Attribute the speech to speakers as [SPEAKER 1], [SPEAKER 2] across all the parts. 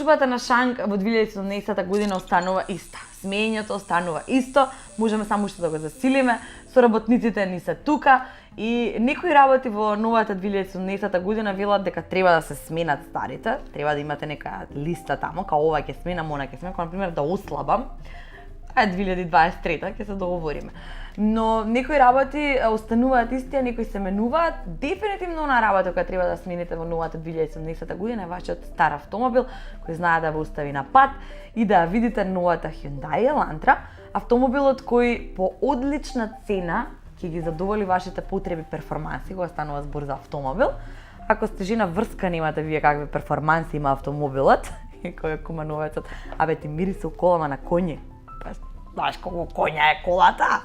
[SPEAKER 1] Изложбата на Шанк во 2017 година останува иста. Смењето останува исто, можеме само уште да го засилиме, соработниците ни се тука и некои работи во новата 2017 година велат дека треба да се сменат старите, треба да имате нека листа тамо, као ова ќе сменам, она ќе сменам, као например да ослабам. 2023 ќе се договориме. Но некои работи остануваат исти, а некои се менуваат. Дефинитивно на работа која треба да смените во новата 2017 година е вашиот стар автомобил, кој знае да ве остави на пат и да видите новата Hyundai Elantra, автомобилот кој по одлична цена ќе ги задоволи вашите потреби перформанси, кога станува збор за автомобил. Ако сте жена врска, немате вие какви перформанси има автомобилот, и кој е кумановецот, абе ти мирисе колама на коњи. Знаеш колку коња е колата?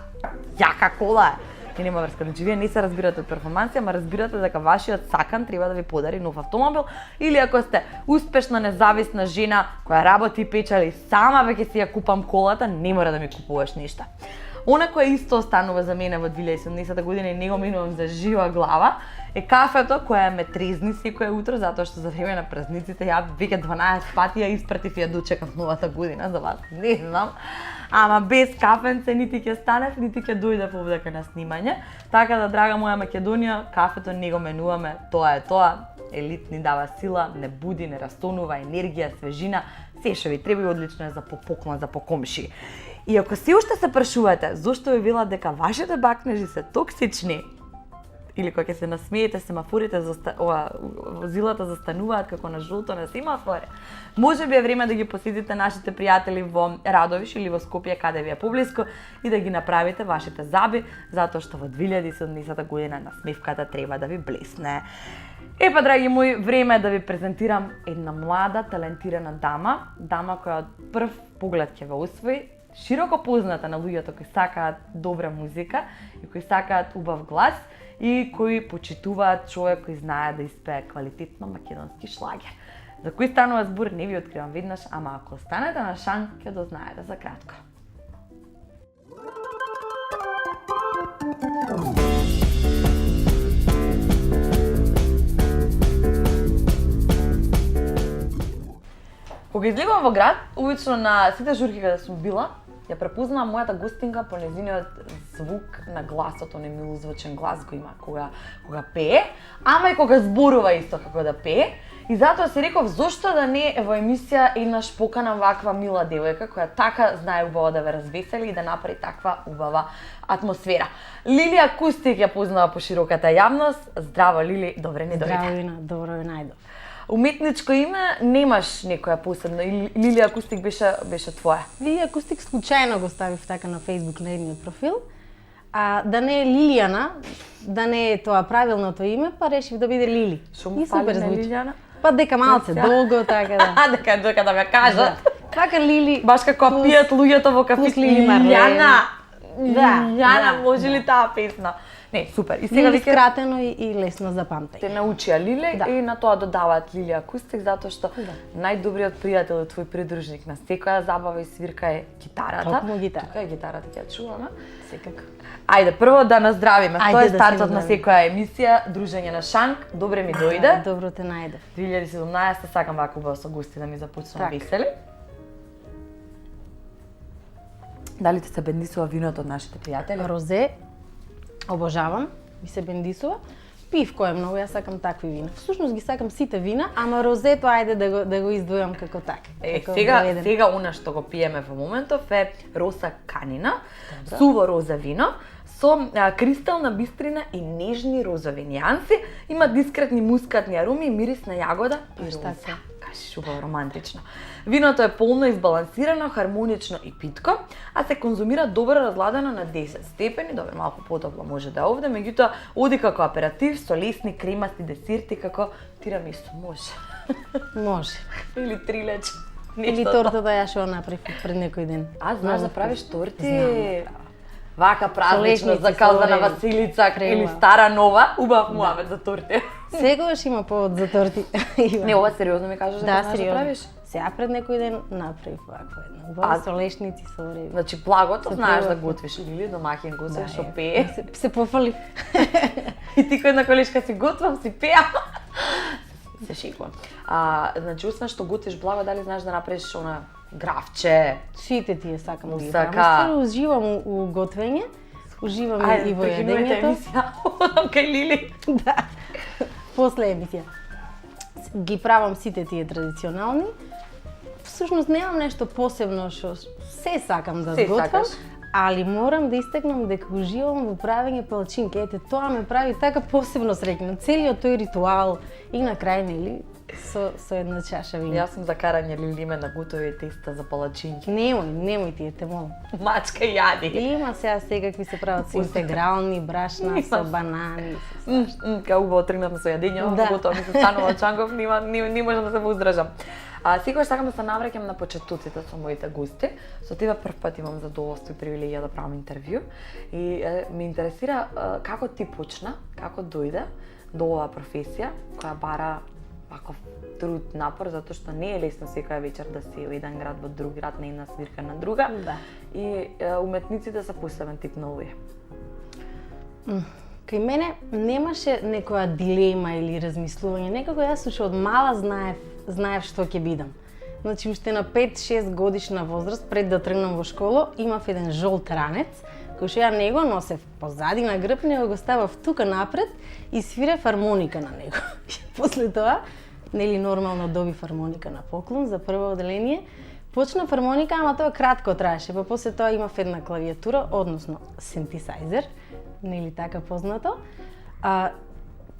[SPEAKER 1] Јака кола е. И нема врска. Значи, вие не се разбирате од перформанси, ама разбирате дека вашиот сакан треба да ви подари нов автомобил, или ако сте успешна, независна жена која работи и печали сама, веќе си ја купам колата, не мора да ми купуваш ништа. Она кој исто останува за мене во 2017 година и не го минувам за жива глава, е кафето која ме трезни секој утро, затоа што за време на празниците ја веќе 12 пати ја испратив и ја дочекав новата година, за вас не знам. Ама без кафенце нити ќе станев, нити ќе дојдев овдека на снимање. Така да, драга моја Македонија, кафето не го менуваме, тоа е тоа. Елит ни дава сила, не буди, не растонува, енергија, свежина, се што ви треба и одлично е за поклон, за покомши. И ако си уште се прашувате зошто ви велат дека вашите бакнежи се токсични, или кога ќе се насмеете, семафорите возилата застануваат како на жолто на семафоре, може би е време да ги посетите нашите пријатели во Радовиш или во Скопје, каде ви е поблиску, и да ги направите вашите заби, затоа што во 2017 година насмевката треба да ви блесне. Епа, драги мои, време е да ви презентирам една млада, талентирана дама која од прв поглед ќе ве освои, широко позната на луѓето кои сакаат добра музика и кои сакаат убав глас и кои почитуваат човек кој знае да испее квалитетно македонски шлагер. За кој станува збор не ви откривам веднаш, ама ако останете на Шанк ќе дознаете за кратко. Кога излегувам во град, обично на сите журки каде сум била, ја препознавам мојата гостинка по нејзиниот звук на гласот, оној милозвучен глас го има кога пее, ама и кога зборува исто како да пее. И затоа се реков зошто да не во емисија еднаш поканам ваква мила девојка која така знае убаво да ве развесели и да направи таква убава атмосфера. Лили Акустик ја познава по широката јавност. Здраво, Лили, добре ни дојде.
[SPEAKER 2] Здраво, Ина, добро ви најдов.
[SPEAKER 1] Уметничко име немаш некоја посебно, Лили Акустик беше твоја?
[SPEAKER 2] Лили Акустик случајно го ставив така на Facebook на едниот профил. А да не е Лилијана, да не е тоа правилното име, па решив да биде Лили.
[SPEAKER 1] Шо му фали на Лилијана?
[SPEAKER 2] Па дека малце долго, така да.
[SPEAKER 1] Дека да ме кажат.
[SPEAKER 2] Така Лили.
[SPEAKER 1] Баш како пијат луѓето во кафе.
[SPEAKER 2] Лилијана.
[SPEAKER 1] Лилијана, може ли таа песна? Не, супер. И сега
[SPEAKER 2] Лили скратено и лесно за памтење.
[SPEAKER 1] Те научија Лили и на тоа додаваат Лили Акустик, затоа што најдобриот пријател и твој придружник на секоја забава и свирка е гитарата.
[SPEAKER 2] Токму гитара.
[SPEAKER 1] Тука е гитарата, ќе ја чуваме.
[SPEAKER 2] Секако.
[SPEAKER 1] Ајде, прво да наздравиме. Тоа е
[SPEAKER 2] да
[SPEAKER 1] стартот на секоја емисија, дружење на Шанк. Добре ми дојде.
[SPEAKER 2] Добро те најдов.
[SPEAKER 1] 2017 сакам вака убаво со гости да ми започнат весели. Дали ти се бендисува виното од нашите пријатели?
[SPEAKER 2] Розе, обожавам, ми се бендисува. Пивко е многу, јас сакам такви вина. Всушност ги сакам сите вина, ама розето ајде да го издвојам како така.
[SPEAKER 1] Сега она што го пиеме во моментов е роса канина, суво роза вино со кристална бистрина и нежни розови нијанси, има дискретни мускатни ароми и мирис на јагода и роза. Кажеш убаво романтично. Виното е полно избалансирано, хармонично и питко, а се конзумира добро разладено на 10 степени, добро малку потопло може да е овде, меѓутоа оди како аператив со лесни кремасти десерти како тирамису, може.
[SPEAKER 2] Може.
[SPEAKER 1] Или трилеч.
[SPEAKER 2] Или тортата ја што направив пред некој ден.
[SPEAKER 1] А знаеш да правиш торти?
[SPEAKER 2] Знам.
[SPEAKER 1] Вака празнично за Калдана Василица или Стара Нова, убав муавет за торти.
[SPEAKER 2] Секогаш има повод за торти.
[SPEAKER 1] Не, ова сериозно ми кажеш дека знаеш да правиш?
[SPEAKER 2] Сега пред некој ден направив вакво едно. Убаво со лешници, со ореви.
[SPEAKER 1] Значи благото знаеш да готвиш, или домаќинко се што пее.
[SPEAKER 2] Се пофалив.
[SPEAKER 1] И ти кој една колешка си готвам, си пеам. Се шегувам. Значи, освен што готвиш благо, дали знаеш да направиш она графче?
[SPEAKER 2] Сите тие сакам да ги
[SPEAKER 1] Мусака.
[SPEAKER 2] правам. Стварно уживам у готвење, уживам и во
[SPEAKER 1] прекинувате
[SPEAKER 2] јадењето.
[SPEAKER 1] емисија, кај Лили.
[SPEAKER 2] Да. После емисија. Ги правам сите тие традиционални. Всушност немам нешто посебно што се сакам да
[SPEAKER 1] Се
[SPEAKER 2] сготвам,
[SPEAKER 1] сакаш.
[SPEAKER 2] али морам да истакнам дека уживам во правење палачинки. Ете, тоа ме прави така посебно среќна. Целиот тој ритуал и на крај, нели, со една чаша вино.
[SPEAKER 1] Јас сум за карање Лилиме на готови теста за палачинки.
[SPEAKER 2] Немој тие, те молам.
[SPEAKER 1] Мачка јади.
[SPEAKER 2] Или има сега секакви се прават со интегрални, брашна, со банани.
[SPEAKER 1] Као убаво тргнавме со јадење,
[SPEAKER 2] Да.
[SPEAKER 1] готово ми се станува чангов, не можам да се вооздржам. Секогаш сакам да се навраќам на почетоците со моите гости. Со тебе прв пат имам задоволство и привилегија да правам интервју и ме интересира како ти почна, како дојде до оваа професија која бара ваков труд, напор, затоа што не е лесно секоја вечер да си во еден град, во друг град, на една свирка, на друга.
[SPEAKER 2] Да.
[SPEAKER 1] И уметниците се посебен тип на луѓе.
[SPEAKER 2] Кај мене немаше некоја дилема или размислување. Некако јас уште од мала знаев што ќе бидам. Значи, уште на 5-6 годишна возраст, пред да тргнам во школа, имав еден жолт ранец, кој што ја не го носев позади на грб, него го ставав тука напред и свирев хармоника на него. После тоа, нели нормално доби хармоника на поклон за прво одделение. Почна хармоника, ама тоа кратко траеше, па после тоа имав една клавиатура, односно синтесайзер, нели така познато.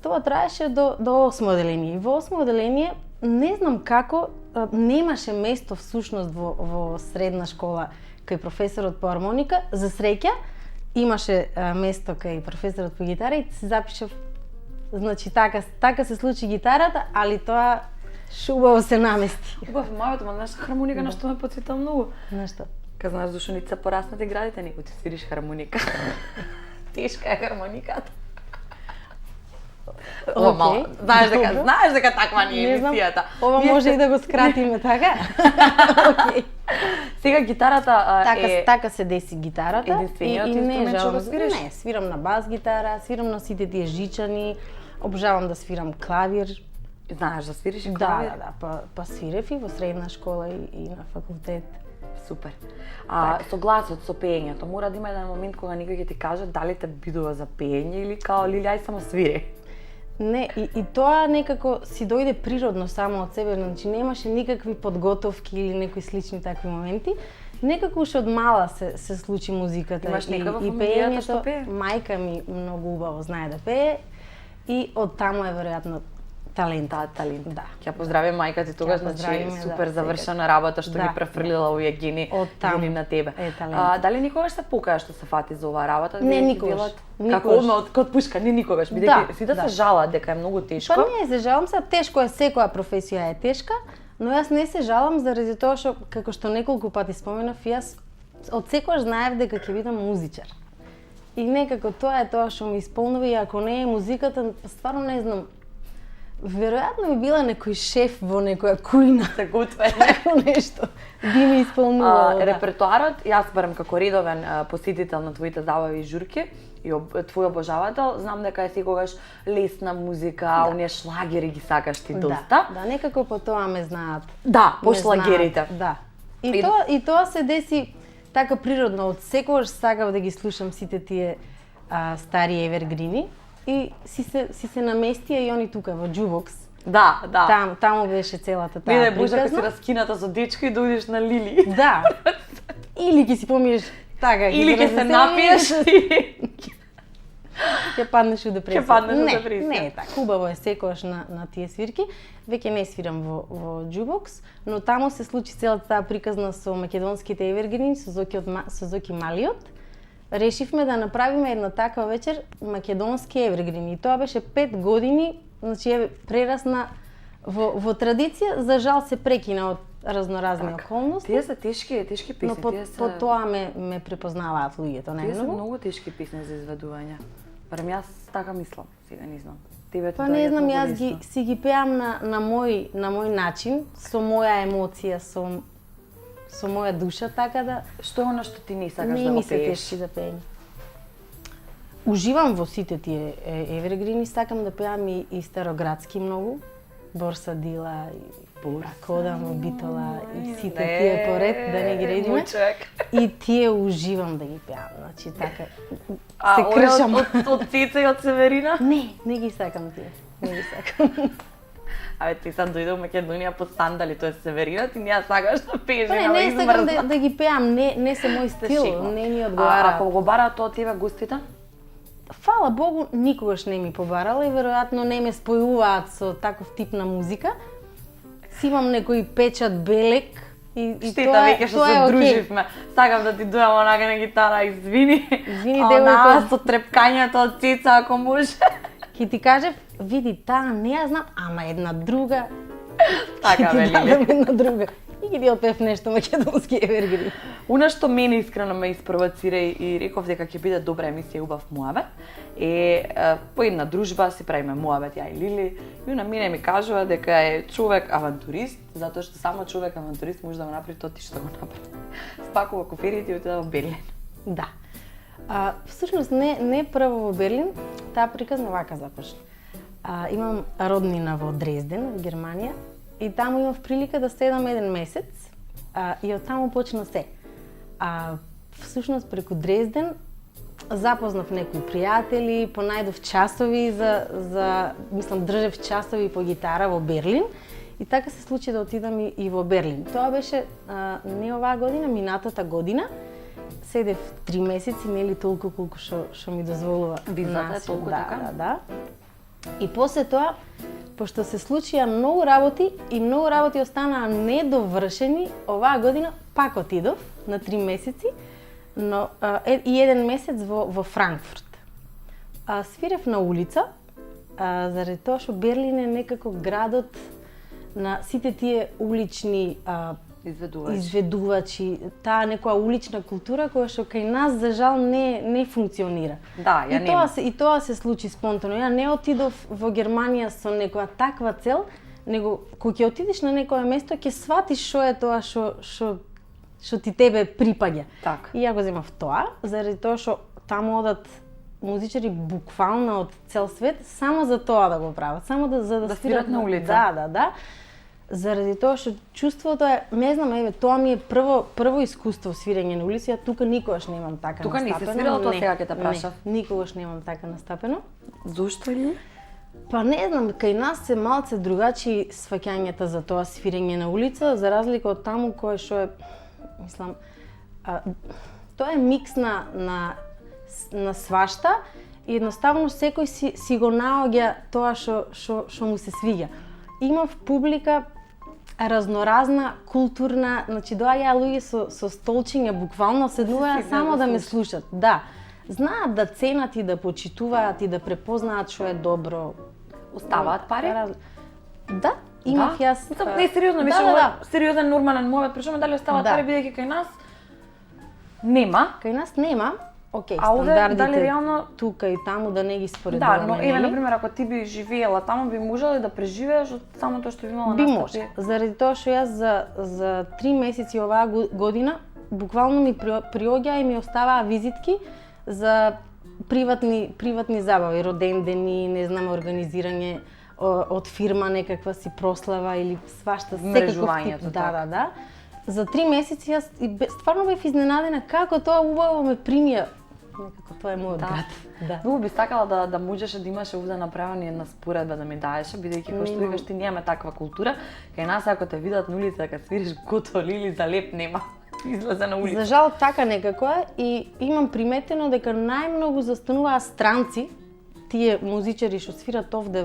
[SPEAKER 2] Тоа траеше до 8 одделение. И во 8 одделение не знам како немаше место всушност во средна школа кај професорот по хармоника. За среќа имаше место кај професорот по гитара и се запишав. Значи така се случи гитарата, али тоа шубаво се намести.
[SPEAKER 1] Убав, мајот, ма знаеш хармоника на што ме потсета многу.
[SPEAKER 2] Нешто.
[SPEAKER 1] Ка знаеш зашто не се пораснати градите, некој ти свириш хармоника. Тешка е хармониката. Ова мало. Знаеш дека таква ни е емисијата.
[SPEAKER 2] Ова може и да го скратиме, така? Океј.
[SPEAKER 1] Сега гитарата
[SPEAKER 2] Така се деси гитарата.
[SPEAKER 1] единствениот инструмент што го свириш?
[SPEAKER 2] Не, свирам на бас гитара, свирам на сите тие жичани, обожавам да свирам клавир.
[SPEAKER 1] Знаеш да свириш и клавир?
[SPEAKER 2] Да, па свирев и во средна школа и на факултет.
[SPEAKER 1] Супер. Со гласот, со пеењето, мора да има еден момент кога некој ќе ти каже дали те бидува за пеење или као Лили, ај само свири.
[SPEAKER 2] Не, и тоа некако си дојде природно само од себе, значи немаше никакви подготовки или некои слични такви моменти. Некако уште од мала се случи музиката.
[SPEAKER 1] Имаш некој во
[SPEAKER 2] и
[SPEAKER 1] фамилијата што
[SPEAKER 2] пеењето.
[SPEAKER 1] пее?
[SPEAKER 2] Мајка ми многу убаво знае да пее и од таму е веројатно талент.
[SPEAKER 1] Талент.
[SPEAKER 2] Да.
[SPEAKER 1] Ќе поздравим мајка ти тогаш, значи
[SPEAKER 2] поздравиме,
[SPEAKER 1] супер
[SPEAKER 2] да,
[SPEAKER 1] завршена работа што
[SPEAKER 2] Да.
[SPEAKER 1] ги префрлила овие гени на тебе.
[SPEAKER 2] е талент.
[SPEAKER 1] Дали никогаш се покаја што се фати за оваа работа?
[SPEAKER 2] Не,
[SPEAKER 1] бидејќи
[SPEAKER 2] никогаш.
[SPEAKER 1] билат-
[SPEAKER 2] Никогаш.
[SPEAKER 1] Како одма од пушка, не никогаш, бидејќи сите
[SPEAKER 2] Да.
[SPEAKER 1] се жалат дека е многу тешко.
[SPEAKER 2] Па не се жалам, се тешко е, секоја професија е тешка, но јас не се жалам заради тоа што, како што неколку пати споменав, јас од секојаш знаев дека ќе бидам музичар. И некако тоа е тоа што ме исполнува и ако не е музиката, стварно не знам. Веројатно би била некој шеф во некоја кујна,
[SPEAKER 1] се готве.
[SPEAKER 2] тако нешто би ме исполнувало. Да.
[SPEAKER 1] Репертоарот, јас барем како редовен посетител на твоите забави и журки и твој обожавател, знам дека е секогаш лесна музика, оние шлагери ги сакаш ти доста.
[SPEAKER 2] Да, некако по тоа ме знаат.
[SPEAKER 1] Да, по
[SPEAKER 2] ме
[SPEAKER 1] шлагерите.
[SPEAKER 2] знаат, Да. И тоа се деси така природно, од секогаш сакав да ги слушам сите тие стари евергрини и си се наместија и они тука во Jukebox.
[SPEAKER 1] Да.
[SPEAKER 2] Таму беше целата таа
[SPEAKER 1] Не дај Боже, дека си
[SPEAKER 2] приказна.
[SPEAKER 1] раскината со дечко и дојдеш на Лили.
[SPEAKER 2] Да. Или ќе си помиеш така,
[SPEAKER 1] Или ќе се
[SPEAKER 2] развеселиш,
[SPEAKER 1] напиеш и
[SPEAKER 2] ќе паднеш у депресија.
[SPEAKER 1] Ќе паднеш у
[SPEAKER 2] Не,
[SPEAKER 1] депресија.
[SPEAKER 2] Не е така. Убаво е секогаш на тие свирки. Веќе не свирам во Jukebox, но таму се случи целата таа приказна со македонските евергрини, со Зоки Малиот. Решивме да направиме една таква вечер македонски евергрини. И тоа беше 5 години, значи прерасна во традиција, за жал се прекина од разноразни околности.
[SPEAKER 1] Тие се тешки песни,
[SPEAKER 2] Но по тоа ме препознаваат луѓето
[SPEAKER 1] Тие се
[SPEAKER 2] најмногу.
[SPEAKER 1] многу тешки песни за изведување. Барем јас така мислам, сега не знам. Тебе
[SPEAKER 2] Па не знам, јас си ги пеам на мој начин, со моја емоција, со моја душа, така да
[SPEAKER 1] Што е оно што ти не сакаш
[SPEAKER 2] не
[SPEAKER 1] да
[SPEAKER 2] ми
[SPEAKER 1] го
[SPEAKER 2] се
[SPEAKER 1] пееш?
[SPEAKER 2] тешки за пеење. Уживам во сите тие евергрини, сакам да пеам и староградски многу. Борсадила,
[SPEAKER 1] Борса.
[SPEAKER 2] Кода, Мобитола и сите тие поред, да не ги редиме.
[SPEAKER 1] Човек.
[SPEAKER 2] И тие уживам да ги пеам, значи така.
[SPEAKER 1] А
[SPEAKER 2] се
[SPEAKER 1] овие
[SPEAKER 2] кршам.
[SPEAKER 1] од Цица и од Северина?
[SPEAKER 2] Не ги сакам тие. Не ги сакам.
[SPEAKER 1] Абе, ти сам дојде у Македонија по сандали, тоа е Северина, ти не ја сакаш да пееш,
[SPEAKER 2] Не, не сакам да ги пеам, не се мој стил, не ми одговара.
[SPEAKER 1] Ако го бараат тоа од тебе гостите?
[SPEAKER 2] Фала Богу, никогаш не ми побарала и веројатно не ме спојуваат со таков тип на музика. Си имам некој печат белек и
[SPEAKER 1] Штета веќе што се друживме. Сакам да ти дојам онака на гитара, извини.
[SPEAKER 2] Извини,
[SPEAKER 1] девојко,
[SPEAKER 2] девојко.
[SPEAKER 1] со трепкањето од Цица, ако може.
[SPEAKER 2] Ки ти кажев, види, таа не ја знам, ама една друга.
[SPEAKER 1] Така бе, Лили.
[SPEAKER 2] Една друга. И ги отпев нешто македонски евергрин.
[SPEAKER 1] Она што мене искрено ме испровоцира и реков дека ќе биде добра емисија убав муабет по една дружба си правиме муабет ја и Лили и на мене ми кажува дека е човек авантурист, затоа што само човек авантурист може да го направи тоа ти што го направи. Спакува коферите и отида во Берлин.
[SPEAKER 2] Да. Всушност не прво во Берлин, таа приказна вака започна. Имам роднина во Дрезден, во Германија, и таму имав прилика да седам еден месец и од таму почна се. Всушност преку Дрезден запознав некои пријатели, понајдов часови мислам држев часови по гитара во Берлин и така се случи да отидам и во Берлин. Тоа беше не оваа година, минатата година. Седев 3 месеци, нели толку колку што ми дозволува
[SPEAKER 1] визата е толку така.
[SPEAKER 2] Да. И после тоа, пошто се случија многу работи и многу работи останаа недовршени, оваа година пак отидов на 3 месеци, но и еден месец во Франкфурт. Свирев на улица, заради тоа што Берлин е некако градот на сите тие улични изведувачи, таа некоја улична култура која што кај нас за жал не функционира.
[SPEAKER 1] Да, ја нема.
[SPEAKER 2] И тоа се случи спонтано. Ја не отидов во Германија со некоја таква цел, него кога ќе отидеш на некое место ќе сватиш што е тоа што ти тебе припаѓа.
[SPEAKER 1] Так.
[SPEAKER 2] И ја го земав тоа, заради тоа што таму одат музичари буквално од цел свет само за тоа да го прават, само за да
[SPEAKER 1] свират на улица.
[SPEAKER 2] Да. Заради тоа што чувството е, не знам, тоа ми е прво искуство свирење на улица, ја тука никогаш немам така
[SPEAKER 1] тука
[SPEAKER 2] настапено.
[SPEAKER 1] Тука не се свирала, тоа сега ќе те прашав.
[SPEAKER 2] Никогаш немам така настапено.
[SPEAKER 1] Зошто ли?
[SPEAKER 2] Па не знам, кај нас се малце другачи сваќањата за тоа свирење на улица, за разлика од таму кое што е, мислам, тоа е микс на свашта и едноставно секој си го наоѓа тоа што му се свиѓа. Имав публика разноразна, културна, значи доаѓаа луѓе со столчиња, буквално седнуваа само да ме слушат. Да. Знаат да ценат и да почитуваат и да препознаат што е добро.
[SPEAKER 1] Оставаат пари?
[SPEAKER 2] Да, имав јас.
[SPEAKER 1] Не, сериозно, мислам, сериозен нормален момент, прашуваме дали оставаат пари бидејќи кај нас нема.
[SPEAKER 2] Кај нас нема. Океј,
[SPEAKER 1] а овде
[SPEAKER 2] стандардите
[SPEAKER 1] дали реално
[SPEAKER 2] тука и таму да не ги споредуваме.
[SPEAKER 1] Да, но еве на пример ако ти би живеела таму, би можела да преживееш од само тоа што би имала
[SPEAKER 2] настапи? Би може. Заради тоа што јас за 3 месеци оваа година буквално ми приоѓаа и ми оставаа визитки за приватни забави, родендени, не знам, организирање од фирма некаква си прослава или свашта секаков тип. Да. За 3 месеци јас стварно бев изненадена како тоа убаво ме примија. Некако тоа е мојот град. Да.
[SPEAKER 1] Многу би сакала да можеше да имаше овде направена една споредба да ми даеше, бидејќи кој што викаш ти немаме таква култура. Кај нас ако те видат на улица дека свириш готово Лили за леп нема. Излезе на улица.
[SPEAKER 2] За жал така некако е и имам приметено дека најмногу застануваа странци, тие музичари што свират овде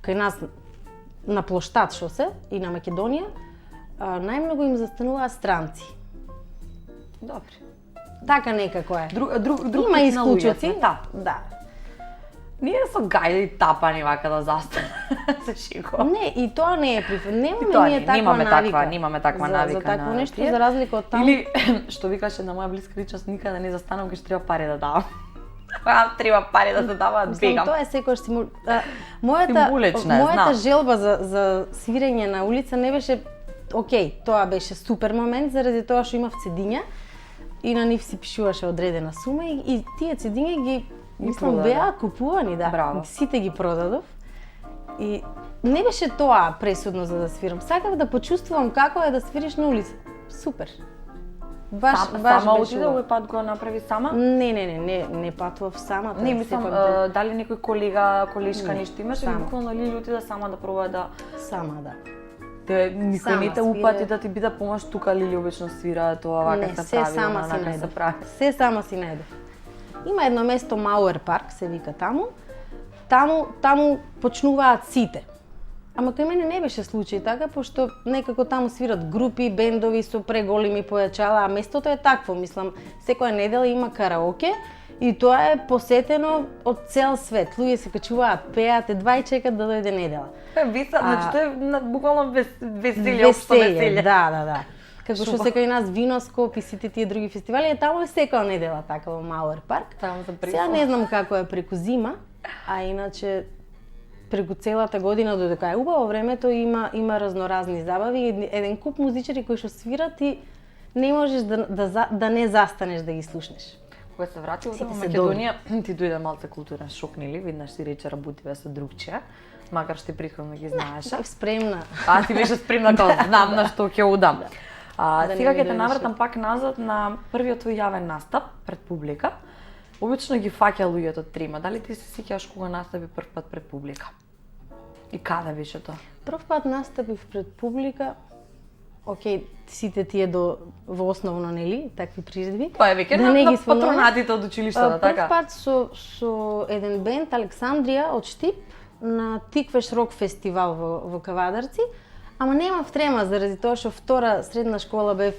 [SPEAKER 2] кај нас на плоштад што се и на Македонија, најмногу им застануваа странци.
[SPEAKER 1] Добре.
[SPEAKER 2] Така некако е.
[SPEAKER 1] Друг
[SPEAKER 2] има исклучоци. Да.
[SPEAKER 1] Ние со гајде и тапани вака да застане. Се шикувам.
[SPEAKER 2] Не, и тоа не е
[SPEAKER 1] Немаме таква навика.
[SPEAKER 2] За такво нешто, за разлика од таму.
[SPEAKER 1] Или што викаше на моја блиска личност, никаде не застанам кога треба пари да давам. Треба пари да се даваат, бегам.
[SPEAKER 2] Тоа е секојаш мојата желба за свирење на улица не беше окей, тоа беше супер момент заради тоа што имав цедиња и на нив си пишуваше одредена сума и тие цедиња ги мислам беа купувани, да.
[SPEAKER 1] Браво.
[SPEAKER 2] Сите ги продадов. И Не беше тоа пресудно за да свирам. Сакав да почувствувам како е да свириш на улица. Супер. Баш
[SPEAKER 1] сама
[SPEAKER 2] беше
[SPEAKER 1] отиде,
[SPEAKER 2] убаво.
[SPEAKER 1] овој пат го направи сама?
[SPEAKER 2] Не патував сама.
[SPEAKER 1] Не, мислам, дали некој колега, колешка, нешто имаш, или
[SPEAKER 2] сама.
[SPEAKER 1] буквално Лили отиде сама да проба да...
[SPEAKER 2] Сама, да.
[SPEAKER 1] Те никој
[SPEAKER 2] Сама
[SPEAKER 1] не те
[SPEAKER 2] свире.
[SPEAKER 1] упати да ти биде помаш, тука Лили обично свира, тоа вака
[SPEAKER 2] Не,
[SPEAKER 1] се
[SPEAKER 2] се
[SPEAKER 1] прави,
[SPEAKER 2] сама си
[SPEAKER 1] онака се
[SPEAKER 2] најдов.
[SPEAKER 1] прави.
[SPEAKER 2] Се сама си најдов. Има едно место Мауер парк, се вика таму. Таму почнуваат сите. Ама кај мене не беше случај така, пошто некако таму свират групи, бендови со преголеми појачала, а местото е такво, мислам, секоја недела има караоке и тоа е посетено од цел свет. Луѓе се качуваат, пеат, едва и чекат да дојде недела.
[SPEAKER 1] Веса, значи тоа е буквално веселие, општо веселие.
[SPEAKER 2] Да. Како што се кај нас Виноскоп и сите тие други фестивали, е таму е секоја недела така во Мауер парк.
[SPEAKER 1] Таму се
[SPEAKER 2] Сега не знам како е преку зима, а иначе преку целата година додека е убаво времето има разноразни забави, еден куп музичари кои што свират и не можеш да не застанеш да ги слушнеш.
[SPEAKER 1] Кога се врати
[SPEAKER 2] Сите
[SPEAKER 1] во
[SPEAKER 2] се
[SPEAKER 1] Македонија, ти дојде малце културен шок, нели? Виднаш си рече работиве со другчија, макар што претходно ги знаеше.
[SPEAKER 2] Бев спремна.
[SPEAKER 1] А ти беше спремна како знам на што ќе удам.
[SPEAKER 2] Да не
[SPEAKER 1] Сега
[SPEAKER 2] ми
[SPEAKER 1] ќе те
[SPEAKER 2] дојде
[SPEAKER 1] навратам
[SPEAKER 2] шок.
[SPEAKER 1] пак назад на првиот твој јавен настап пред публика. Обично ги фаќа луѓето трима. Дали ти се сеќаваш кога настапи прв пат пред публика? И каде беше тоа?
[SPEAKER 2] Прв пат настапив пред публика. Океј, сите тие во основно, нели, такви приредби.
[SPEAKER 1] Па е веќе
[SPEAKER 2] Да не
[SPEAKER 1] на
[SPEAKER 2] ги спомнувам.
[SPEAKER 1] патронатите од училиштето, така?
[SPEAKER 2] Прв пат со еден бенд Александрија од Штип на Тиквеш рок фестивал во Кавадарци, ама немав трема заради тоа што втора средна школа бев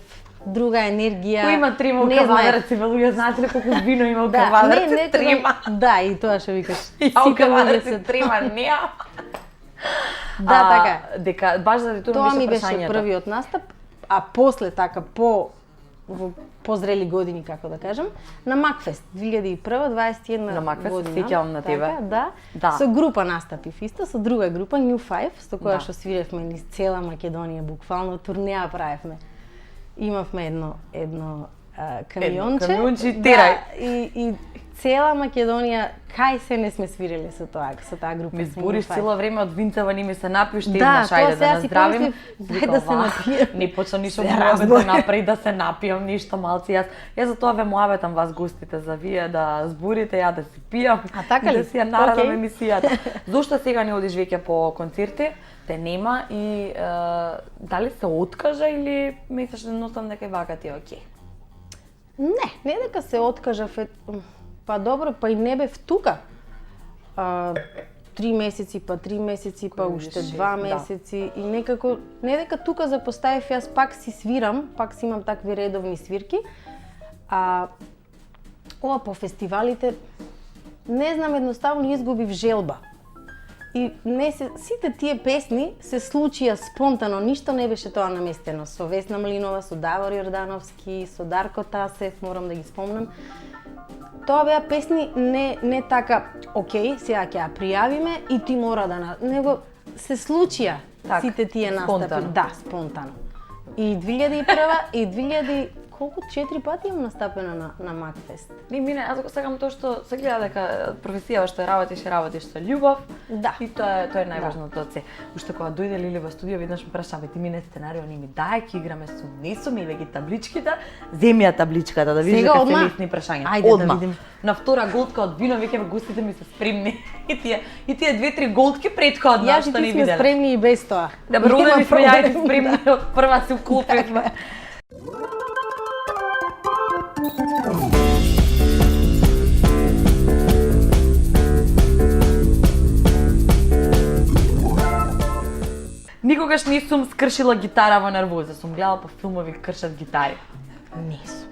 [SPEAKER 2] друга енергија.
[SPEAKER 1] Кој има трима
[SPEAKER 2] Не
[SPEAKER 1] у
[SPEAKER 2] знаев.
[SPEAKER 1] Кавадарци, бе луѓе знаете ли колку вино има у
[SPEAKER 2] Да,
[SPEAKER 1] Кавадарци?
[SPEAKER 2] не,
[SPEAKER 1] Трима.
[SPEAKER 2] Да, и тоа што викаш.
[SPEAKER 1] Ја у
[SPEAKER 2] Сите луѓе
[SPEAKER 1] Кавадарци
[SPEAKER 2] се
[SPEAKER 1] трима, не.
[SPEAKER 2] Да, така.
[SPEAKER 1] Дека баш заради
[SPEAKER 2] Тоа ми беше
[SPEAKER 1] прашањето.
[SPEAKER 2] првиот настап, а после така во позрели години, како да кажам, на Макфест 2001-21
[SPEAKER 1] На Макфест се
[SPEAKER 2] година.
[SPEAKER 1] сеќавам на тебе.
[SPEAKER 2] Така, да.
[SPEAKER 1] Да.
[SPEAKER 2] Со група настапив исто, со друга група New Five, со која
[SPEAKER 1] Да.
[SPEAKER 2] што свиревме низ цела Македонија, буквално турнеа правевме. Имавме едно камионче.
[SPEAKER 1] камионче,
[SPEAKER 2] да,
[SPEAKER 1] терај.
[SPEAKER 2] и цела Македонија кај се не сме свиреле со таа група.
[SPEAKER 1] Ми
[SPEAKER 2] со
[SPEAKER 1] збориш
[SPEAKER 2] New Five.
[SPEAKER 1] цело време од винцева, не ми се напиеш, те
[SPEAKER 2] Да,
[SPEAKER 1] еднаш,
[SPEAKER 2] тоа
[SPEAKER 1] ајде да
[SPEAKER 2] сега
[SPEAKER 1] нас
[SPEAKER 2] си
[SPEAKER 1] здравим.
[SPEAKER 2] помислив, дај да се напијем.
[SPEAKER 1] Не почна ништо
[SPEAKER 2] Се
[SPEAKER 1] муабет да
[SPEAKER 2] разбори.
[SPEAKER 1] направи, да се напијам ништо малци. Јас за тоа ве муабетам вас гостите, за вие да зборите, ја да си пијам.
[SPEAKER 2] А така
[SPEAKER 1] и
[SPEAKER 2] ли?
[SPEAKER 1] да си ја нарадам
[SPEAKER 2] Океј.
[SPEAKER 1] емисијата. Зошто сега не одиш веќе по концерти? Те нема и дали се откажа или мислиш едноставно дека и вака ти е окей?
[SPEAKER 2] Не дека се откажав, па добро, па и не бев тука. 3 месеци, па 3 месеци, па
[SPEAKER 1] Кој
[SPEAKER 2] уште
[SPEAKER 1] беше,
[SPEAKER 2] 2
[SPEAKER 1] да.
[SPEAKER 2] месеци и некако, не дека тука запоставив, јас пак си свирам, пак си имам такви редовни свирки, а ова по фестивалите, не знам, едноставно изгубив желба. И сите тие песни се случија спонтано, ништо не беше тоа наместено. Со Весна Млинова, со Давор Јордановски, со Дарко Тасев, морам да ги спомнам. Тоа беа песни не така, окей, сега ќе ја пријавиме и ти мора да него се случија
[SPEAKER 1] Так,
[SPEAKER 2] сите тие настапи.
[SPEAKER 1] спонтано.
[SPEAKER 2] Да, спонтано. И 2001 и 2000 колку 4 пати имам настапено на Макфест.
[SPEAKER 1] Не, мине, аз го сакам тоа што се гледа дека професија што работиш со љубов.
[SPEAKER 2] Да.
[SPEAKER 1] И тоа е најважното од се. Уште кога дојде Лили во студио, веднаш ме праша, бе ти мине сценарио, не ми дај, ќе играме со несоми, веќе табличките, земи ја табличката да видиш
[SPEAKER 2] Сега
[SPEAKER 1] дека се
[SPEAKER 2] одма?
[SPEAKER 1] лесни прашања.
[SPEAKER 2] Ајде да
[SPEAKER 1] Одма.
[SPEAKER 2] видим.
[SPEAKER 1] На втора голтка од вино, веќе гостите ми се спремни. И тие 2-3 голтки претходно
[SPEAKER 2] Јас и
[SPEAKER 1] што
[SPEAKER 2] ти
[SPEAKER 1] не
[SPEAKER 2] сме
[SPEAKER 1] виделе.
[SPEAKER 2] спремни и без тоа.
[SPEAKER 1] Да бе, родени
[SPEAKER 2] Нема
[SPEAKER 1] сме ја и
[SPEAKER 2] проблем,
[SPEAKER 1] спремни, од прва се уклопивме. Никогаш не сум скршила гитара во нервоза, сум гледала по филмови кршат гитари.
[SPEAKER 2] Не сум.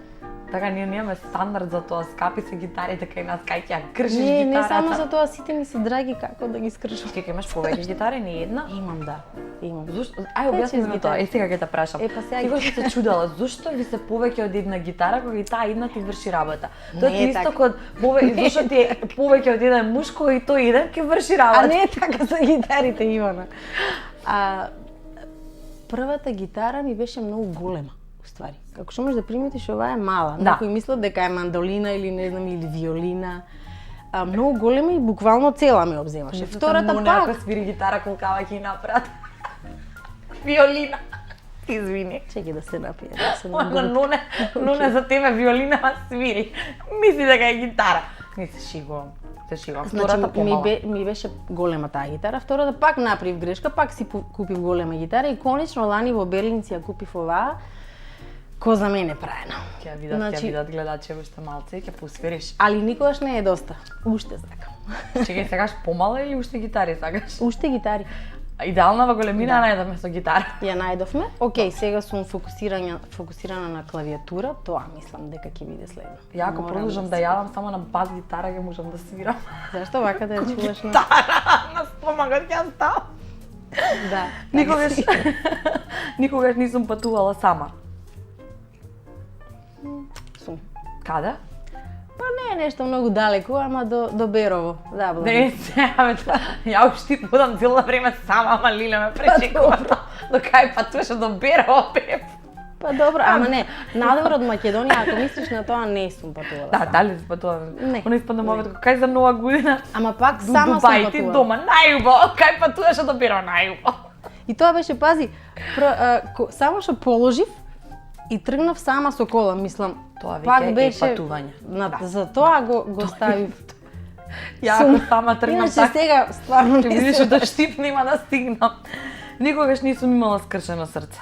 [SPEAKER 1] Така ние немаме стандард за тоа, скапи се гитарите кај нас, кај ќе ја кршиш
[SPEAKER 2] Не
[SPEAKER 1] гитарата.
[SPEAKER 2] само за тоа, сите ми се драги како да ги скршам.
[SPEAKER 1] Ќе имаш повеќе гитари, не една?
[SPEAKER 2] Имам, да. Имам.
[SPEAKER 1] Зошто? Ај, објасни ми тоа.
[SPEAKER 2] гитари.
[SPEAKER 1] Сега ќе те прашам.
[SPEAKER 2] Па сега
[SPEAKER 1] Секогаш
[SPEAKER 2] ги-
[SPEAKER 1] се чудела, зошто ви се повеќе од една гитара кога и таа една ти врши работа? Тоа
[SPEAKER 2] Не
[SPEAKER 1] ти
[SPEAKER 2] е
[SPEAKER 1] исто
[SPEAKER 2] така.
[SPEAKER 1] код зошто ти е повеќе од еден муж кој и тој еден ќе врши работа.
[SPEAKER 2] А не е така за гитарите, Ивана. Првата гитара ми беше многу голема, уствари. Како што можеш да приметиш, ова е мала.
[SPEAKER 1] Да.
[SPEAKER 2] Некои мислат дека е мандолина или не знам, или виолина. многу голема и буквално цела ме обземаше. Втората
[SPEAKER 1] Ако
[SPEAKER 2] пак,
[SPEAKER 1] свири гитара, колкава ќе направат. Виолина. Извини.
[SPEAKER 2] чеки да се напие. Да се
[SPEAKER 1] Она
[SPEAKER 2] набуди.
[SPEAKER 1] нуне за тебе виолина свири. Мисли дека е гитара. Не се шигувам. Се шигувам.
[SPEAKER 2] Значи,
[SPEAKER 1] Втората помала.
[SPEAKER 2] ми беше голема таа гитара, втората пак направив грешка, пак си купив голема гитара и конечно лани во Берлин си ја купив оваа, ко за мене правена.
[SPEAKER 1] Ќе видат,
[SPEAKER 2] Значи-
[SPEAKER 1] ќе видат гледачи уште малце и ќе посвириш.
[SPEAKER 2] Али никогаш не е доста. Уште сакам.
[SPEAKER 1] Чекај, сакаш помала или уште гитари сакаш?
[SPEAKER 2] Уште гитари.
[SPEAKER 1] Идеална во големина најдовме со гитара.
[SPEAKER 2] Ја најдовме. Океј, сега сум фокусирана на клавиатура, тоа мислам дека ќе биде следно.
[SPEAKER 1] Ја ако
[SPEAKER 2] Морам
[SPEAKER 1] продолжам да јадам само на бас гитара, ќе можам да свирам.
[SPEAKER 2] Зашто вака да ја чуваш на...
[SPEAKER 1] Гитара на стомагот ќе став.
[SPEAKER 2] Да.
[SPEAKER 1] Никогаш никогаш нисум патувала сама.
[SPEAKER 2] Сум.
[SPEAKER 1] Каде?
[SPEAKER 2] Па не е нешто многу далеко, ама до Берово. Да, благодарам.
[SPEAKER 1] Не, сега ја уште будам цело време сама, ама Лиле ме пречекува. До кај патуваше до Берово, пеп.
[SPEAKER 2] Па добро, ама не, надвор од Македонија, ако мислиш на тоа, не сум патувала.
[SPEAKER 1] Да,
[SPEAKER 2] сама.
[SPEAKER 1] дали си патувам?
[SPEAKER 2] Не.
[SPEAKER 1] Она испадна мовет, кај за нова година.
[SPEAKER 2] Ама пак
[SPEAKER 1] До
[SPEAKER 2] сама сум
[SPEAKER 1] Дубај, ти
[SPEAKER 2] патувала.
[SPEAKER 1] дома, најубаво. Кај патуваше до Берово, најубаво.
[SPEAKER 2] И тоа беше, пази, само што положив и тргнав сама со кола, мислам.
[SPEAKER 1] Тоа
[SPEAKER 2] пак
[SPEAKER 1] веќе е
[SPEAKER 2] беше
[SPEAKER 1] патување.
[SPEAKER 2] Да. За тоа го ставив.
[SPEAKER 1] Ја ако сама тргнам
[SPEAKER 2] Иначе
[SPEAKER 1] така,
[SPEAKER 2] сега стварно
[SPEAKER 1] ќе
[SPEAKER 2] не
[SPEAKER 1] видиш
[SPEAKER 2] се
[SPEAKER 1] до Штип нема да стигнам. Никогаш нисум имала скршено срце.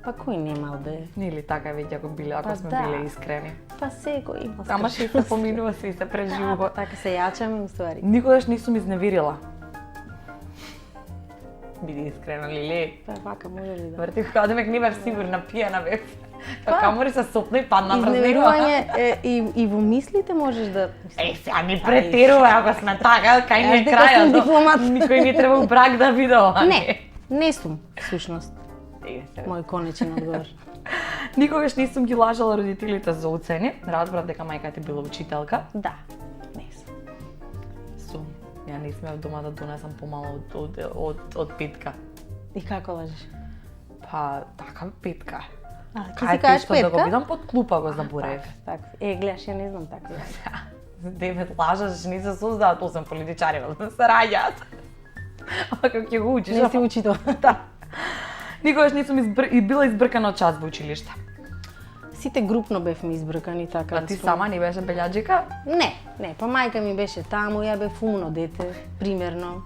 [SPEAKER 2] Па кој немал бе?
[SPEAKER 1] Или така веќе ако биле, ако
[SPEAKER 2] Па
[SPEAKER 1] сме
[SPEAKER 2] да.
[SPEAKER 1] биле искрени.
[SPEAKER 2] Па секој има.
[SPEAKER 1] Ама што се поминува, сви се преживува.
[SPEAKER 2] Така се јачаме уствари.
[SPEAKER 1] Никогаш нисум изневерила. Биди искрена, Лили.
[SPEAKER 2] Па вака може ли да?
[SPEAKER 1] Врти кога демек не бев сигурна, пијана бев. Камори се сопна и падна врз него.
[SPEAKER 2] Изневерување и во мислите можеш да...
[SPEAKER 1] Сега ни претерува, ако сме така, кај ни
[SPEAKER 2] Аз
[SPEAKER 1] е
[SPEAKER 2] дека сум
[SPEAKER 1] крајот.
[SPEAKER 2] дипломат.
[SPEAKER 1] Никој не треба у брак да биде ова.
[SPEAKER 2] Не сум, всушност. Мој конечен одговор.
[SPEAKER 1] Никогаш нисум ги лажала родителите за оцени. Разбрав дека мајка ти била учителка.
[SPEAKER 2] Да, не сум.
[SPEAKER 1] Сум. Ја не смеав дома да донесам помало од петка.
[SPEAKER 2] И како лажеш?
[SPEAKER 1] Па, така петка.
[SPEAKER 2] Ти си кажеш
[SPEAKER 1] Да го
[SPEAKER 2] петка?
[SPEAKER 1] видам под клупа го заборев.
[SPEAKER 2] Так. Гледаш, ја не знам така.
[SPEAKER 1] Девет лажаш, не се создават 8 политичари, да се раѓаат. Ама како ќе го учиш?
[SPEAKER 2] Не си учител.
[SPEAKER 1] Да. Никогаш нисум и била избркана од час во училиште.
[SPEAKER 2] Сите групно бевме избркани така.
[SPEAKER 1] А ти сама не беше белјаджика?
[SPEAKER 2] Не, па мајка ми беше таму, ја бев умно дете, примерно.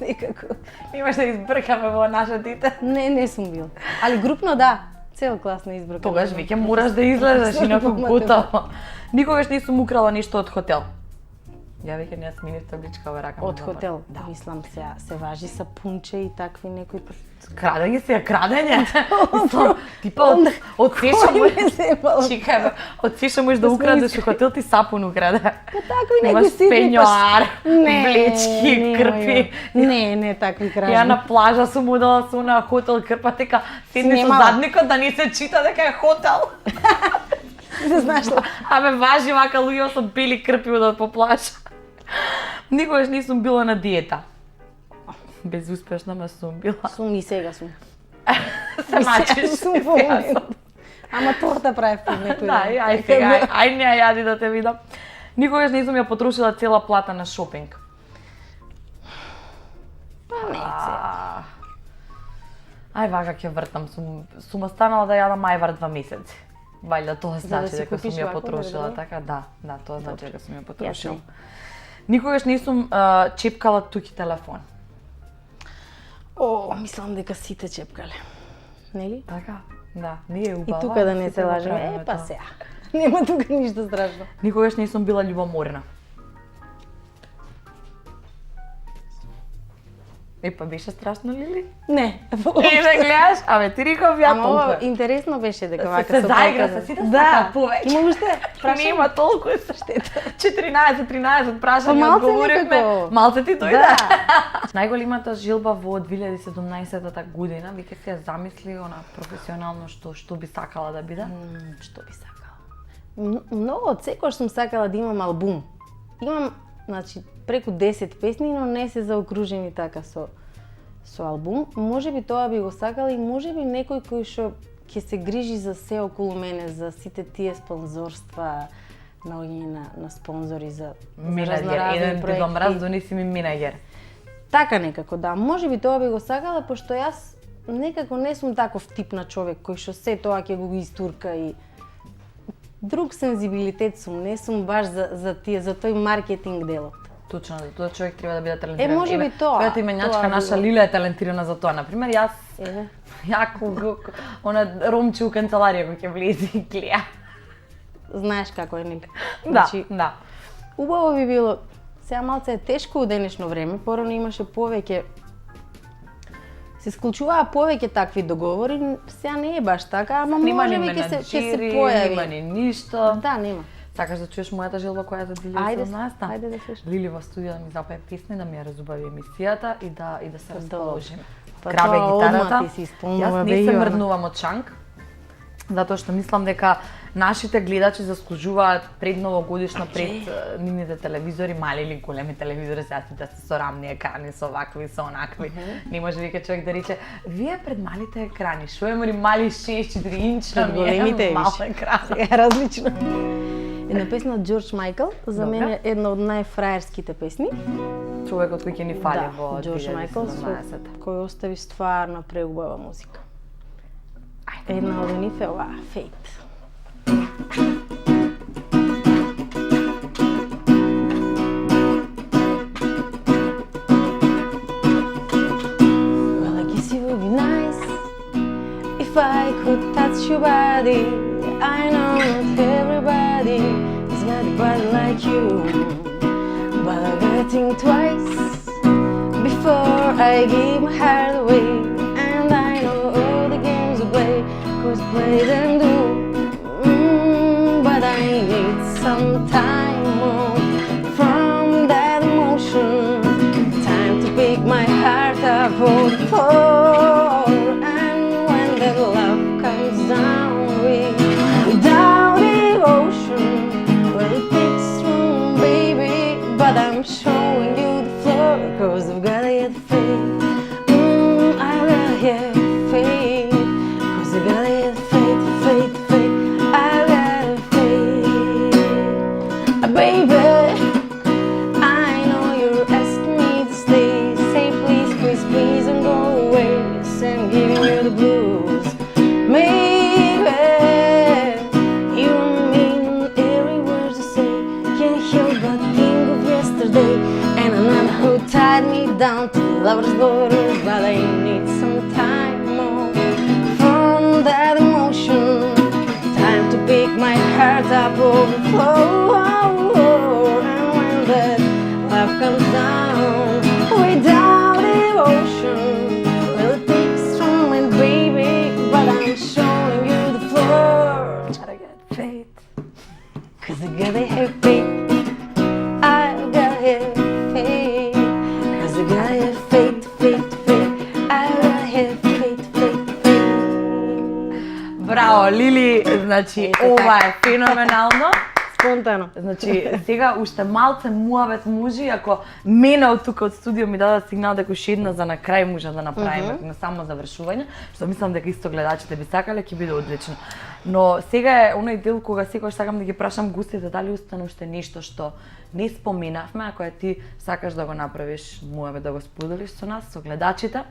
[SPEAKER 2] Некако.
[SPEAKER 1] Имаш да избркаме во наше дете.
[SPEAKER 2] Не сум бил. Али групно да, цел клас не избркам.
[SPEAKER 1] Тогаш веќе мораш да излезеш, инаку готово. Никогаш нисум украла ништо од хотел. Ја веќе не сменив табличка во рака.
[SPEAKER 2] Од хотел,
[SPEAKER 1] Да.
[SPEAKER 2] мислам се важи сапунче и такви некои
[SPEAKER 1] Крадење се, крадење. Мислам, типа од сеша
[SPEAKER 2] Кој
[SPEAKER 1] можеш...
[SPEAKER 2] не земал?
[SPEAKER 1] Чекај, од сеша можеш да украдеш у хотел, ти сапун украде.
[SPEAKER 2] Па такви
[SPEAKER 1] Имаш
[SPEAKER 2] некои ситни
[SPEAKER 1] пењоар,
[SPEAKER 2] Не,
[SPEAKER 1] влечки,
[SPEAKER 2] нема
[SPEAKER 1] крпи.
[SPEAKER 2] ја. Не, такви кражби.
[SPEAKER 1] Ја на плажа сум удала со на хотел крпа, дека седни со
[SPEAKER 2] Снимала.
[SPEAKER 1] задникот да не се чита дека е хотел.
[SPEAKER 2] Не знаеш ли?
[SPEAKER 1] Абе, важи вака луѓе со бели крпи удат по плажа. Никогаш нисум била на диета. Безуспешна ме сум била.
[SPEAKER 2] Сум и сега сум.
[SPEAKER 1] Се мачиш.
[SPEAKER 2] Сум во момент. Ама торта правев пред некој
[SPEAKER 1] Да,
[SPEAKER 2] ден.
[SPEAKER 1] ај сега, ај не ја јади да те видам. Никогаш нисум ја потрошила цела плата на шопинг.
[SPEAKER 2] Па не, сега.
[SPEAKER 1] Ај вака ќе вртам, сум останала да јадам ајвар 2 месеци. Вајда тоа
[SPEAKER 2] За да
[SPEAKER 1] значи
[SPEAKER 2] си
[SPEAKER 1] дека сум
[SPEAKER 2] купиш
[SPEAKER 1] ја
[SPEAKER 2] вако,
[SPEAKER 1] потрошила,
[SPEAKER 2] да.
[SPEAKER 1] така да, тоа значи дека сум ја потрошила.
[SPEAKER 2] Јас
[SPEAKER 1] Никогаш нисум чепкала туки телефон.
[SPEAKER 2] О, мислам дека сите чепкале. Нели?
[SPEAKER 1] Така? Да, не е
[SPEAKER 2] И
[SPEAKER 1] убава.
[SPEAKER 2] тука да не
[SPEAKER 1] сите
[SPEAKER 2] се
[SPEAKER 1] го
[SPEAKER 2] лажеме.
[SPEAKER 1] правиме
[SPEAKER 2] Па
[SPEAKER 1] тоа.
[SPEAKER 2] сега. Нема тука ништо страшно.
[SPEAKER 1] Никогаш не сум била љубоморна. Па беше страшно, Лили?
[SPEAKER 2] Не.
[SPEAKER 1] Ме гледаш? Абе, ти реков ја
[SPEAKER 2] Ама ова
[SPEAKER 1] толку.
[SPEAKER 2] интересно беше дека вака
[SPEAKER 1] се
[SPEAKER 2] со
[SPEAKER 1] заигра,
[SPEAKER 2] показа.
[SPEAKER 1] се сите
[SPEAKER 2] Да,
[SPEAKER 1] сакаат повеќе.
[SPEAKER 2] Има уште?
[SPEAKER 1] Нема толку штета. 14
[SPEAKER 2] Па
[SPEAKER 1] прашања
[SPEAKER 2] малце
[SPEAKER 1] одговоривме.
[SPEAKER 2] некако.
[SPEAKER 1] Малце ти дојде.
[SPEAKER 2] Да.
[SPEAKER 1] Најголемата жилба во 2017 година, веќе се ја замисли она професионално што би сакала да биде?
[SPEAKER 2] Што би сакала? Многу од секој сум сакала да имам албум. Имам, значи, преку 10 песни, но не се заокружени така со албум. Можеби тоа би го сакала и можеби некој кој што ќе се грижи за се околу мене, за сите тие спонзорства, наоѓање на спонзори за
[SPEAKER 1] Менеджер,
[SPEAKER 2] разноразни
[SPEAKER 1] еден ти дом раз донеси ми менеджер.
[SPEAKER 2] Така некако, да. Можеби тоа би го сакала, пошто јас некако не сум таков тип на човек кој што се тоа ќе го истурка и друг сензибилитет сум, не сум баш за тој маркетинг делот.
[SPEAKER 1] Точно, за тоа човек треба да биде талентиран.
[SPEAKER 2] Можеби тоа.
[SPEAKER 1] Којата именјачка
[SPEAKER 2] тоа
[SPEAKER 1] наша
[SPEAKER 2] било.
[SPEAKER 1] Лила е талентирана за тоа. Например, јас јако она ромче у канцеларија кој ќе влезе и гледа.
[SPEAKER 2] Знаеш како е, нели?
[SPEAKER 1] Да.
[SPEAKER 2] Убаво би било, сега малце е тешко у денешно време, порано имаше повеќе се склучуваа повеќе такви договори, сега не е баш така, ама можеби ќе се појави.
[SPEAKER 1] Нема ни ништо.
[SPEAKER 2] Да, нема.
[SPEAKER 1] Сакаш да чуеш мојата желба која е за 2017?
[SPEAKER 2] Ајде да слушам.
[SPEAKER 1] Лили во студио да ми запее песни, да ми ја разубави емисијата и да се расположиме.
[SPEAKER 2] Па
[SPEAKER 1] Крабе
[SPEAKER 2] тоа
[SPEAKER 1] гитарата.
[SPEAKER 2] одма ти си исполнува,
[SPEAKER 1] Јас не
[SPEAKER 2] бе,
[SPEAKER 1] се
[SPEAKER 2] Јована.
[SPEAKER 1] мрднувам од чанк, затоа што мислам дека нашите гледачи заслужуваат пред новогодишно, пред нивните телевизори, мали или големи телевизори, сега сите се со рамни екрани, со вакви, со онакви. Не може вика човек да рече, вие пред малите екрани, шо е мали 6-4 инча,
[SPEAKER 2] Пред големите
[SPEAKER 1] мал
[SPEAKER 2] виш.
[SPEAKER 1] екран.
[SPEAKER 2] Сега е различно. Една песна од Џорџ Мајкл, за
[SPEAKER 1] Добре.
[SPEAKER 2] мене една од најфраерските песни.
[SPEAKER 1] Човекот кој ќе ни фали
[SPEAKER 2] Да,
[SPEAKER 1] во
[SPEAKER 2] Џорџ Мајкл,
[SPEAKER 1] 2017.
[SPEAKER 2] кој остави стварно преубава музика. Една од нив е оваа, Fate. Well, I guess it would be nice if I could touch your body. I know not everybody has got a body like you, but I gotta think twice before I give my heart away. And I know all the games we play, 'cause play them do. But I need some time off from that emotion. Time to pick my heart up for the floor. And when that love comes down without devotion, well, it takes room, baby. But I'm showing you the floor, 'cause I've gotta get faith. I gotta get faith, 'cause I gotta get faith, faith, faith. I gotta faith. Baby, I know you're asking me to stay. Say please, please, please don't go away. Yes, I'm giving you the blues. Maybe you don't mean every word you say. Can't help but think of yesterday and another who tied me down to lover's borders. But I need some time more from that emotion. Time to pick my heart up over the floor. And when that love comes down without devotion, well, it takes strong and baby, but I'm showing you the floor. Gotta get faith, 'cause I gotta have faith. I gotta have faith, 'cause I gotta have faith, faith, faith. I gotta have faith, faith, faith.
[SPEAKER 1] Браво, Лили, значи
[SPEAKER 2] Ете
[SPEAKER 1] ова е феноменално.
[SPEAKER 2] Спонтано.
[SPEAKER 1] Значи, сега уште малце муавет може, ако мене од тука од студио ми дадат сигнал дека уште една за на крај може да направиме на само завршување, што мислам дека исто гледачите би сакале, ќе биде одлично. Но сега е оној дел кога секогаш сакам да ги прашам гостите дали остана уште нешто што не споменавме, ако е ти сакаш да го направиш, муавет да го споделиш со нас, со гледачите.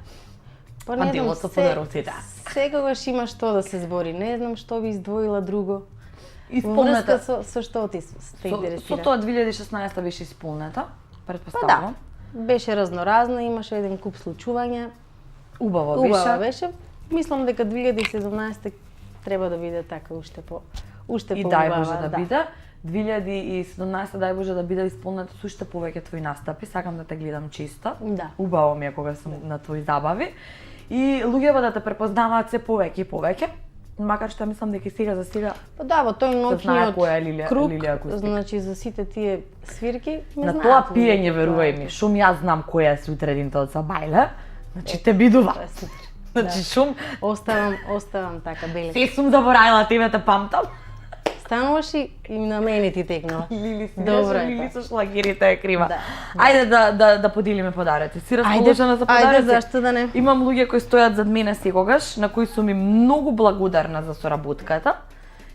[SPEAKER 2] Па
[SPEAKER 1] А делото со подароците.
[SPEAKER 2] Секогаш има што да се збори. Не знам што би издвоила друго.
[SPEAKER 1] Исполнета.
[SPEAKER 2] Со што ти се
[SPEAKER 1] Со
[SPEAKER 2] интересира?
[SPEAKER 1] тоа 2016 беше исполнета,
[SPEAKER 2] Па
[SPEAKER 1] претпоставувам.
[SPEAKER 2] да. Беше разноразна, имаше еден куп случувања.
[SPEAKER 1] Убаво беше.
[SPEAKER 2] Убава беше. Мислам дека 2017 треба да биде така уште
[SPEAKER 1] И
[SPEAKER 2] по
[SPEAKER 1] дај Боже да биде. 2017 дај Боже да биде исполнета со уште повеќе твои настапи. Сакам да те гледам често.
[SPEAKER 2] Да.
[SPEAKER 1] Убаво ми е кога сум на твои забави. И луѓето да те препознаваат се повеќе и повеќе. Макар што мислам дека сега за сега
[SPEAKER 2] Па да, во тој
[SPEAKER 1] знае
[SPEAKER 2] ноќниот
[SPEAKER 1] која е Лилија-
[SPEAKER 2] круг,
[SPEAKER 1] Лилија Акустик.
[SPEAKER 2] значи за сите тие свирки, ме
[SPEAKER 1] на
[SPEAKER 2] знаат
[SPEAKER 1] тоа
[SPEAKER 2] луѓето,
[SPEAKER 1] пиење
[SPEAKER 2] тоа
[SPEAKER 1] верувај
[SPEAKER 2] е
[SPEAKER 1] ми,
[SPEAKER 2] тоа.
[SPEAKER 1] шум јас знам која е сутрединта од Сабајле. Значи те бидува.
[SPEAKER 2] Тоа е супер.
[SPEAKER 1] Значи шум,
[SPEAKER 2] Оставам така беле.
[SPEAKER 1] се сум заборавила тебе те памтам.
[SPEAKER 2] Стануваш и на мене ти текнала.
[SPEAKER 1] Лили си
[SPEAKER 2] Добро е
[SPEAKER 1] Лили
[SPEAKER 2] тоа.
[SPEAKER 1] со шлагерите е крива.
[SPEAKER 2] Да.
[SPEAKER 1] Ајде да поделиме подароци. Си расположена за
[SPEAKER 2] Ајде,
[SPEAKER 1] подароци?
[SPEAKER 2] зашто да не?
[SPEAKER 1] Имам луѓе кои стојат зад мене секогаш, на кои сум им многу благодарна за соработката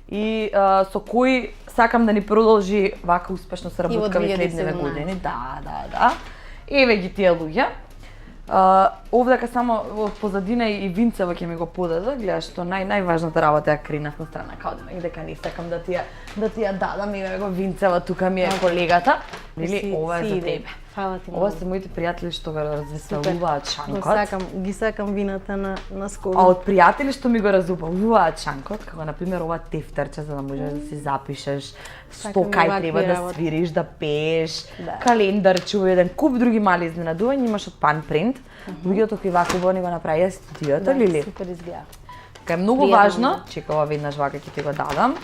[SPEAKER 1] и со кои сакам да ни продолжи вака успешно соработка во
[SPEAKER 2] 2017.
[SPEAKER 1] следниве години. Да. Еве ги тие луѓе. Овдека само во позадина и Винцева ќе ми го подаде, гледаш што најважната работа ја кринав на страна као и дека не сакам да ти ја дадам, еве го Винцева, тука ми е колегата. Нели, ова е за тебе.
[SPEAKER 2] Фала ти
[SPEAKER 1] Ова се моите пријатели што го развеселуваат
[SPEAKER 2] Го
[SPEAKER 1] чанкот.
[SPEAKER 2] ги сакам вината на скоро.
[SPEAKER 1] А од пријатели што ми го разубавуваат чанкот, како на пример ова тефтерче за да можеш да си запишеш што
[SPEAKER 2] ми
[SPEAKER 1] кај
[SPEAKER 2] вакви
[SPEAKER 1] треба да
[SPEAKER 2] работи.
[SPEAKER 1] свириш, да пееш,
[SPEAKER 2] Да.
[SPEAKER 1] календарче, еден куп други мали изненадувања имаш од Pan Print. Луѓето кои вака убаво ни го направија студиото, Лили.
[SPEAKER 2] Супер изгледа.
[SPEAKER 1] Кај е многу
[SPEAKER 2] Пријатно
[SPEAKER 1] важно,
[SPEAKER 2] ми
[SPEAKER 1] чека ова веднаш вака ќе ти го дадам.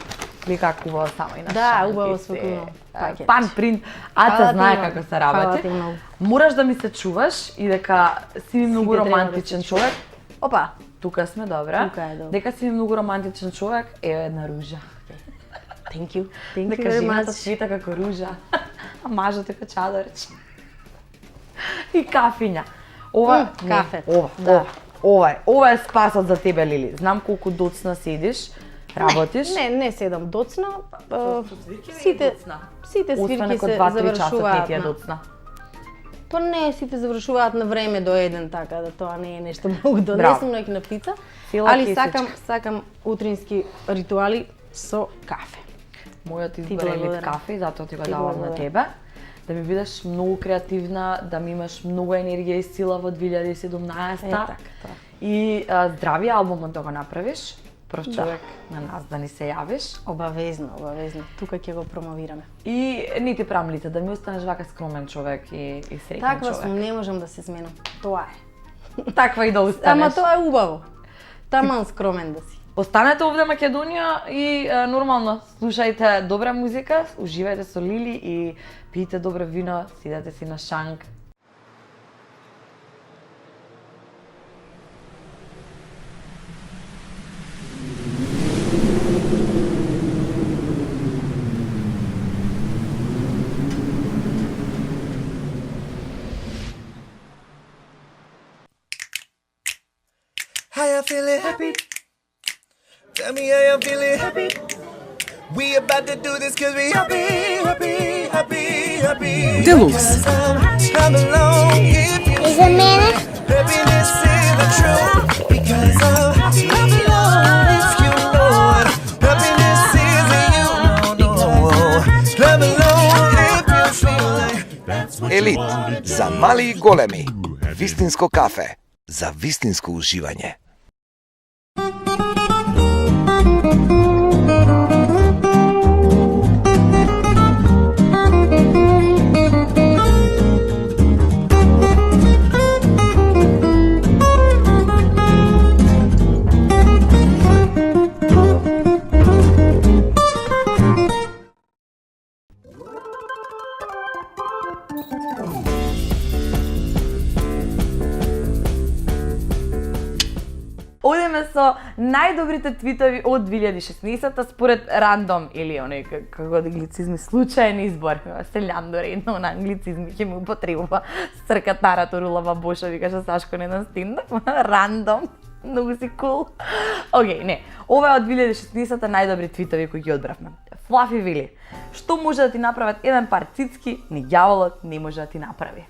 [SPEAKER 1] Гледа како убаво само и на
[SPEAKER 2] Да,
[SPEAKER 1] шанки
[SPEAKER 2] убаво
[SPEAKER 1] се.
[SPEAKER 2] свакувано. Пакет.
[SPEAKER 1] Pan Print,
[SPEAKER 2] Фала
[SPEAKER 1] Аца
[SPEAKER 2] ти
[SPEAKER 1] знае
[SPEAKER 2] многу.
[SPEAKER 1] како се
[SPEAKER 2] Фала
[SPEAKER 1] работи.
[SPEAKER 2] ти многу.
[SPEAKER 1] Мораш да ми се чуваш и дека си ми многу
[SPEAKER 2] Сите треба да
[SPEAKER 1] романтичен
[SPEAKER 2] се
[SPEAKER 1] човек.
[SPEAKER 2] Опа,
[SPEAKER 1] Тука сме, добра.
[SPEAKER 2] Тука е добро.
[SPEAKER 1] Дека си ми многу романтичен човек, еве една ружа.
[SPEAKER 2] thank you. Thank you
[SPEAKER 1] Дека
[SPEAKER 2] very
[SPEAKER 1] жената
[SPEAKER 2] much.
[SPEAKER 1] свита како ружа, а мажот е како чадорче. И кафиња. Ова, не,
[SPEAKER 2] кафе.
[SPEAKER 1] ова, ова е спасот за тебе, Лили. Знам колку доцна седиш, работиш.
[SPEAKER 2] Не седам доцна.
[SPEAKER 1] Сите
[SPEAKER 2] Сите
[SPEAKER 1] освен
[SPEAKER 2] свирки
[SPEAKER 1] ако
[SPEAKER 2] се
[SPEAKER 1] 2-3 часа не
[SPEAKER 2] завршуваат
[SPEAKER 1] ти е
[SPEAKER 2] на...
[SPEAKER 1] доцна.
[SPEAKER 2] Па не, сите завршуваат на време до еден, така да тоа не е нешто многу да
[SPEAKER 1] Браво.
[SPEAKER 2] не сум ноќ на пица,
[SPEAKER 1] Сила
[SPEAKER 2] али
[SPEAKER 1] кесичка.
[SPEAKER 2] сакам утрински ритуали со кафе.
[SPEAKER 1] Мојот избор е лип
[SPEAKER 2] благодарам.
[SPEAKER 1] кафе и затоа ти го
[SPEAKER 2] Ти
[SPEAKER 1] давам на
[SPEAKER 2] благодарам.
[SPEAKER 1] тебе. Да ми бидеш многу креативна, да ми имаш многу енергија и сила во 2017.
[SPEAKER 2] Така, тоа.
[SPEAKER 1] И здрави албумот да го направиш. Прв човек на нас да ни се јавиш.
[SPEAKER 2] Обавезно. Тука ќе го промовираме.
[SPEAKER 1] И не ти правам лице, да ми останеш вака скромен човек и среќен
[SPEAKER 2] Таква
[SPEAKER 1] човек.
[SPEAKER 2] сум, не можам да се сменам. Тоа е.
[SPEAKER 1] Таква и да останеш.
[SPEAKER 2] Ама тоа е убаво. Таман скромен да си.
[SPEAKER 1] Останете овде Македонија и нормално слушајте добра музика, уживајте со Лили и пиете добро вино, сидете си на шанк.
[SPEAKER 3] How you feeling happy? Tell me how you feeling happy. We about to do this cause we happy.
[SPEAKER 4] Deluxe.
[SPEAKER 3] Come along if you
[SPEAKER 5] Is a man
[SPEAKER 3] happiness is the truth. Because come along if you know it. Happiness is in you. No. Come along if you feel like
[SPEAKER 4] Елит за мали и големи. Вистинско кафе за вистинско уживање.
[SPEAKER 1] Одеме со најдобрите твитови од 2016-та според рандом или оној како англицизми случаен избор. Селјандор едно на англицизми ќе му употребува сркатарато Рулава Боша викаше Сашко на еден стендап. Рандом. Многу си кул. Океј, не. Ова е од 2016-та најдобри твитови кои ги одбравме. Флафи вели: што може да ти направат еден пар цицки, ни ѓаволот не може да ти направи.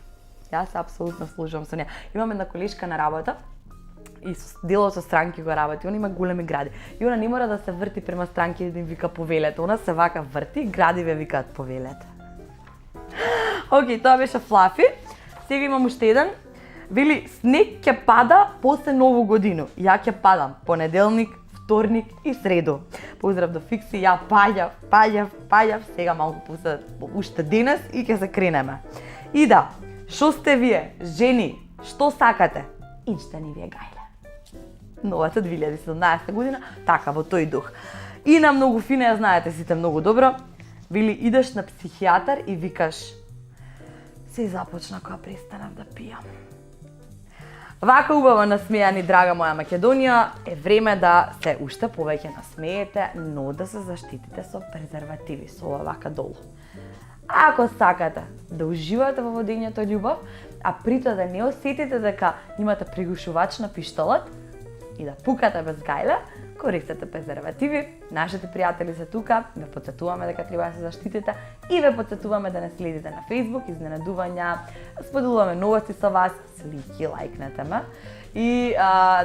[SPEAKER 1] Јас се апсолутно служувам со неа. Имам една колешка на работа и со делот со странки го работи, она има големи гради. И она не мора да се врти према странки и да им вика повелете. Она се вака врти, гради ве викаат повелете. Океј, тоа беше Флафи. Сега имам уште еден. Вели, снег ќе пада после Нову годину. Ја ќе падам понеделник, вторник и среду. Поздрав до Фикси, ја паѓав, сега малку после уште денес и ќе се кренеме. И да, шо сте вие, жени, што сакате? Ичте ни вие гајле. Новата 2017 година, така во тој дух. И на многу фина, ја знаете сите многу добро. Вели, идеш на психијатар и викаш: се започна кога престанав да пијам. Вака убаво насмејани, драга моја Македонија, е време да се уште повеќе насмеете, но да се заштитите со презервативи, со ова вака долу. Ако сакате да уживате во водењето љубов, а притоа да не осетите дека имате пригушувач на пиштолот и да пукате без гајле, користете презервативи, нашите пријатели се тука, ве потсетуваме дека треба да се заштитите и ве потсетуваме да не следите на Facebook, изненадувања, споделуваме новости со вас, слики, лајкнете ме и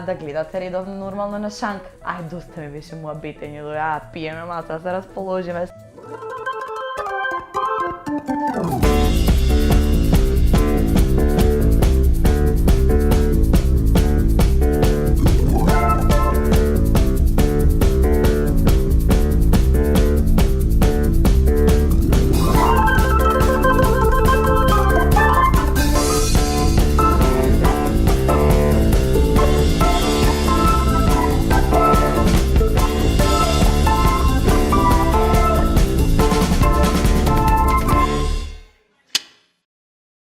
[SPEAKER 1] да гледате редовно нормално на Шанк. Ај, доста ми беше муабетење, да пиеме малце, да се расположиме.